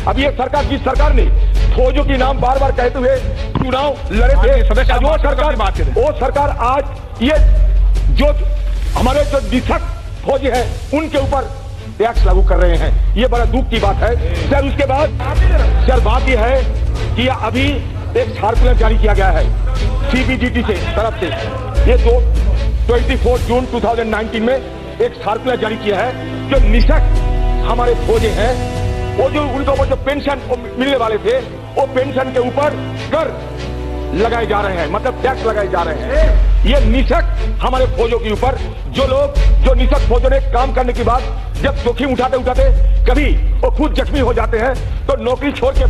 अभी एक सरकार, जिस सरकार ने फौजों की नाम बार बार कहते हुए चुनाव लड़े थे, वो सरकार आज ये जो हमारे जो निथक फौजी हैं उनके ऊपर टैक्स लागू कर रहे हैं। ये बड़ा दुख की बात है सर। उसके बाद सर बात यह है कि अभी एक सर्कुलर जारी किया गया है CBDT से तरफ से, ये 24 जून 2019 में एक सर्कुलर जारी किया है। जो निशक हमारे फौजी हैं वो जो उनको जो पेंशन मिलने वाले थे वो पेंशन के ऊपर कर लगाए जा रहे हैं, मतलब टैक्स लगाए जा रहे हैं। ये निशक हमारे फौजों के ऊपर, जो लोग जो निशक फौजों ने काम करने के बाद जब जोखिम उठाते उठाते कभी वो खुद जख्मी हो जाते हैं तो नौकरी छोड़ के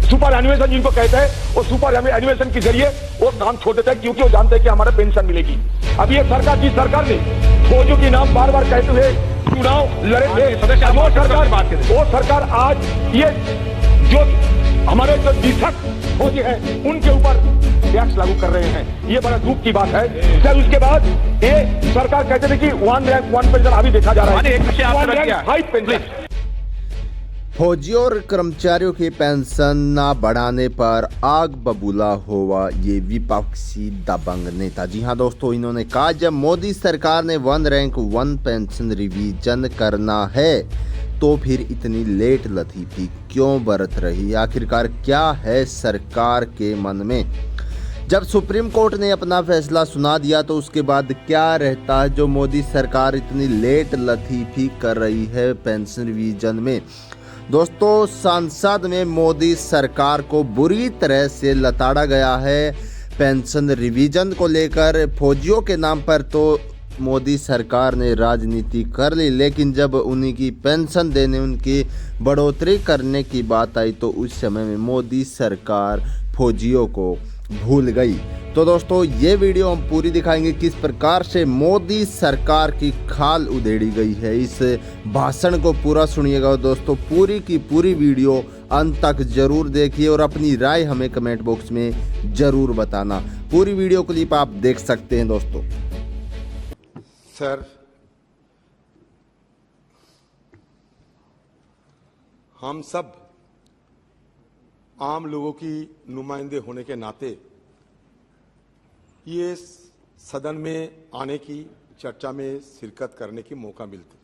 सुपर एनिमेशन जिनको कहते हैं वो सुपर एनिमेशन के जरिए वो काम छोड़ देते हैं, क्योंकि वो जानते हैं कि हमारा पेंशन मिलेगी। अब ये सरकार, जिस सरकार ने फौजों की नाम बार बार कहते हुए चुनाव लड़े थे, वो सरकार आज ये जो हमारे जो निशक फौजी हैं उनके ऊपर टैक्स लागू कर रहे हैं। ये बड़ा दुख की बात है सर। उसके बाद ये सरकार कहते थे कि 1 रैंक 1 पेंशन अभी देखा जा रहा है 1 रैंक 5 पेंशन। फौजियों और कर्मचारियों की पेंशन न बढ़ाने पर आग बबूला हुआ ये विपक्षी दबंग नेता। जी हां दोस्तों, इन्होंने कहा जब मोदी सरकार ने 1 रैंक 1 पेंशन रिवीजन करना है तो फिर इतनी लेट लतीफी क्यों बरत रही। आखिरकार क्या है सरकार के मन में। जब सुप्रीम कोर्ट ने अपना फैसला सुना दिया तो उसके बाद क्या रहता है जो मोदी सरकार इतनी लेट लतीफी कर रही है पेंशन रिवीजन में। दोस्तों, संसद में मोदी सरकार को बुरी तरह से लताड़ा गया है पेंशन रिवीजन को लेकर। फौजियों के नाम पर तो मोदी सरकार ने राजनीति कर ली, लेकिन जब उन्हीं की पेंशन देने, उनकी बढ़ोतरी करने की बात आई तो उस समय में मोदी सरकार फौजियों को भूल गई। तो दोस्तों, ये वीडियो हम पूरी दिखाएंगे किस प्रकार से मोदी सरकार की खाल उधेड़ी गई है। इस भाषण को पूरा सुनिएगा दोस्तों, पूरी की पूरी वीडियो अंत तक जरूर देखिए और अपनी राय हमें कमेंट बॉक्स में जरूर बताना। पूरी वीडियो क्लिप आप देख सकते हैं दोस्तों। सर, हम सब आम लोगों की नुमाइंदे होने के नाते ये सदन में आने की, चर्चा में शिरकत करने की मौका मिलती।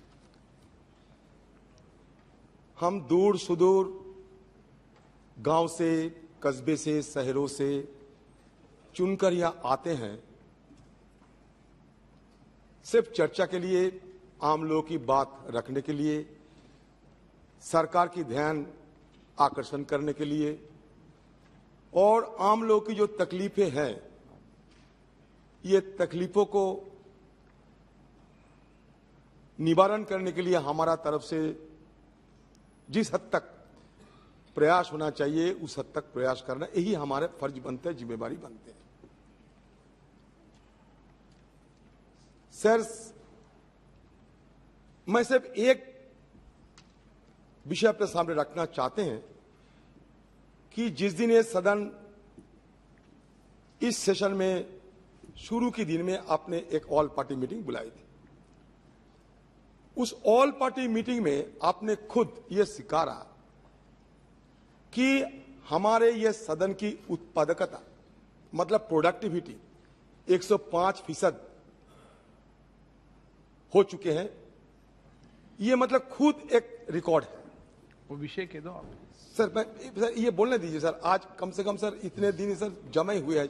हम दूर सुदूर गांव से, कस्बे से, शहरों से चुनकर यहां आते हैं सिर्फ चर्चा के लिए, आम लोगों की बात रखने के लिए, सरकार की ध्यान आकर्षण करने के लिए और आम लोगों की जो तकलीफें हैं ये तकलीफों को निवारण करने के लिए हमारा तरफ से जिस हद तक प्रयास होना चाहिए उस हद तक प्रयास करना, यही हमारे फर्ज बनते हैं, जिम्मेवारी बनते हैं। सर, मैं सिर्फ एक विषय अपने सामने रखना चाहते हैं कि जिस दिन ये सदन इस सेशन में शुरू के दिन में आपने एक ऑल पार्टी मीटिंग बुलाई थी, उस ऑल पार्टी मीटिंग में आपने खुद ये स्वीकारा कि हमारे ये सदन की उत्पादकता, मतलब प्रोडक्टिविटी 105% हो चुके हैं। ये मतलब खुद एक रिकॉर्ड है। वो विषय कह दो आप। सर ये बोलने दीजिए सर, आज कम से कम सर इतने दिन सर जमे हुए हैं,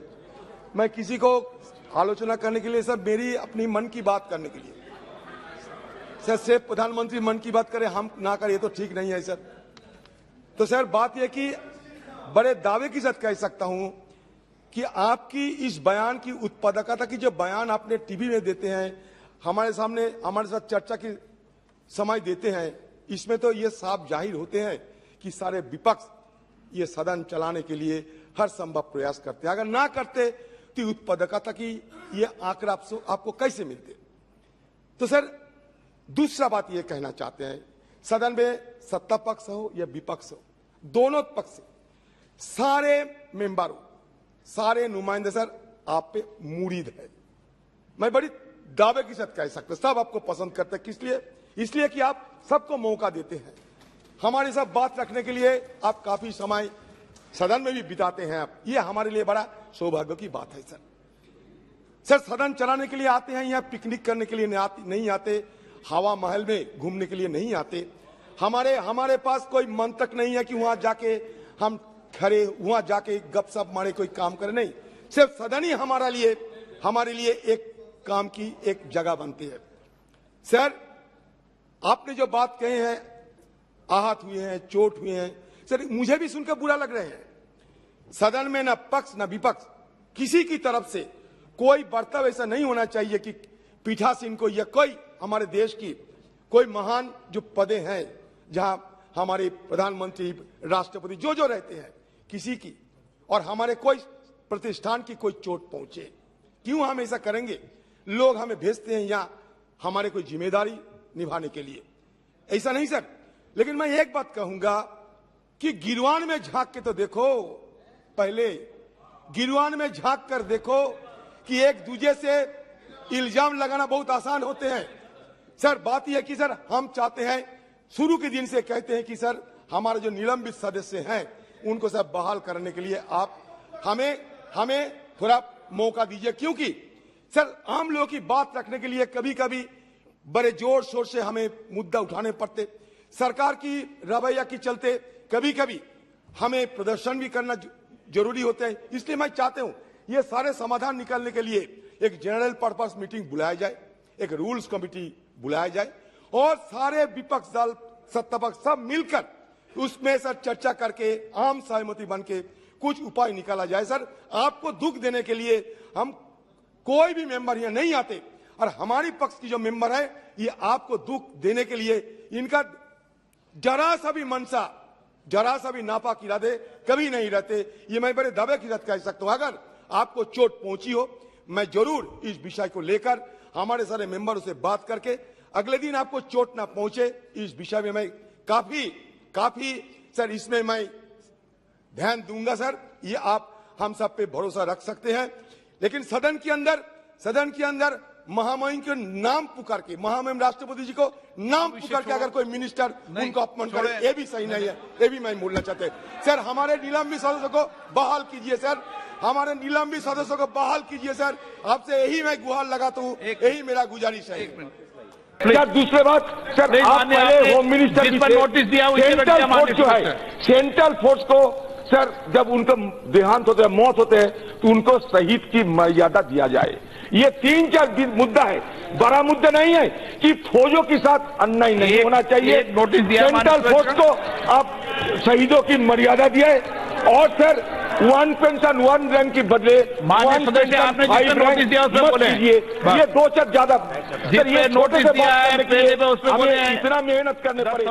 मैं किसी को आलोचना करने के लिए सर, मेरी अपनी मन की बात करने के लिए सर, सिर्फ प्रधानमंत्री मन की बात करें हम ना करें, ये तो ठीक नहीं है सर। तो सर बात यह कि बड़े दावे के साथ कह सकता हूं कि आपकी इस बयान की उत्पादकता की, जो बयान आपने टीवी में देते हैं, हमारे सामने हमारे साथ चर्चा की समय देते हैं, इसमें तो ये साफ जाहिर होते हैं कि सारे विपक्ष ये सदन चलाने के लिए हर संभव प्रयास करते हैं। अगर ना करते तो उत्पादकता की ये आंकड़ा आपको कैसे मिलते। तो सर दूसरा बात ये कहना चाहते हैं, सदन में सत्ता पक्ष हो या विपक्ष हो, दोनों पक्ष से सारे मेंबरों, सारे नुमाइंदे सर आप पे मुरीद है। मैं बड़ी दावे के साथ कह सकता, सब आपको पसंद करते हैं। किस लिए? इसलिए कि आप सबको मौका देते हैं। हमारे साथ बात रखने के लिए आप काफी समय सदन में भी बिताते हैं आप, ये हमारे लिए बड़ा सौभाग्य की बात है सर। सदन चलाने के लिए आते हैं, यहाँ पिकनिक करने के लिए नहीं आते, हवा महल में घूमने के लिए नहीं आते। हमारे पास कोई मंतक नहीं है कि वहां जाके हम खड़े, वहां जाके गपशप मारे, कोई काम करे, नहीं। सिर्फ सदन ही हमारे लिए एक काम की एक जगह बनती है। सर, आपने जो बात कहे हैं, आहत हुए हैं, चोट हुए हैं, सर मुझे भी सुनकर बुरा लग रहे हैं। सदन में न पक्ष न विपक्ष किसी की तरफ से कोई बर्ताव ऐसा नहीं होना चाहिए कि पीठासीन को या कोई हमारे देश की कोई महान जो पदे हैं, जहां हमारे प्रधानमंत्री, राष्ट्रपति जो रहते हैं, किसी की और हमारे कोई प्रतिष्ठान की कोई चोट पहुंचे। क्यों हम ऐसा करेंगे? लोग हमें भेजते हैं यहाँ हमारे कोई जिम्मेदारी निभाने के लिए, ऐसा नहीं सर। लेकिन मैं एक बात कहूंगा कि गिरवान में झांक के तो देखो, पहले गिरवान में झांक कर देखो कि एक दूसरे से इल्जाम लगाना बहुत आसान होते हैं। सर बात यह है कि सर हम चाहते हैं, शुरू के दिन से कहते हैं कि सर हमारे जो निलंबित सदस्य हैं उनको सर बहाल करने के लिए आप हमें थोड़ा मौका दीजिए, क्योंकि सर आम लोगों की बात रखने के लिए कभी कभी बड़े जोर शोर से हमें मुद्दा उठाने पड़ते। सरकार की रवैया के चलते कभी कभी हमें प्रदर्शन भी करना जरूरी होता है। इसलिए मैं चाहता हूं ये सारे समाधान निकालने के लिए एक जनरल पर्पस मीटिंग बुलाया जाए, एक रूल्स कमेटी बुलाया जाए और सारे विपक्ष दल, सत्तापक्ष सब मिलकर उसमें सर चर्चा करके आम सहमति बन के कुछ उपाय निकाला जाए। सर आपको दुख देने के लिए हम कोई भी मेंबर यहाँ नहीं आते, और हमारी पक्ष की जो मेंबर है ये आपको दुख देने के लिए, इनका जरा सा भी मनसा, जरा सा भी नापाक इरादे कभी नहीं रहते। ये मैं बड़े दावे की साथ कह सकता हूं। अगर आपको चोट पहुंची हो, मैं जरूर इस विषय को लेकर हमारे सारे मेंबरों से बात करके अगले दिन आपको चोट ना पहुंचे, इस विषय में मैं काफी सर इसमें मैं ध्यान दूंगा सर। ये आप हम सब पे भरोसा रख सकते हैं। लेकिन सदन के अंदर महामहिम के नाम पुकार के, महामहिम राष्ट्रपति जी को नाम पुकार के अगर कोई मिनिस्टर उनको अपमान करे, ये भी सही नहीं है। ये भी मैं बोलना चाहते हैं। सर हमारे निलंबित सदस्यों को बहाल कीजिए सर, हमारे निलंबित सदस्यों को बहाल कीजिए सर। आपसे यही मैं गुहार लगाता हूँ, यही मेरा गुजारिश है। क्या दूसरी बात सर, आप पहले होम मिनिस्टर जिस पर नोटिस दिया सेंट्रल फोर्स जो है, सेंट्रल फोर्स को सर जब उनका देहांत होते हैं, मौत होते हैं, तो उनको शहीद की मर्यादा दिया जाए। ये 3-4 मुद्दा है, बड़ा मुद्दा नहीं है कि फौजों के साथ अन्याय नहीं होना चाहिए। नोटिस दिया सेंट्रल फोर्स को आप शहीदों की मर्यादा दिए, और सर 1 पेंशन 1 रैंक के बदले 1 पेंशन 5 नोटिस दिया उसमें बोले, ये 2-4 ज्यादा सर, ये नोटिस दिया है, इतना मेहनत करने पड़े।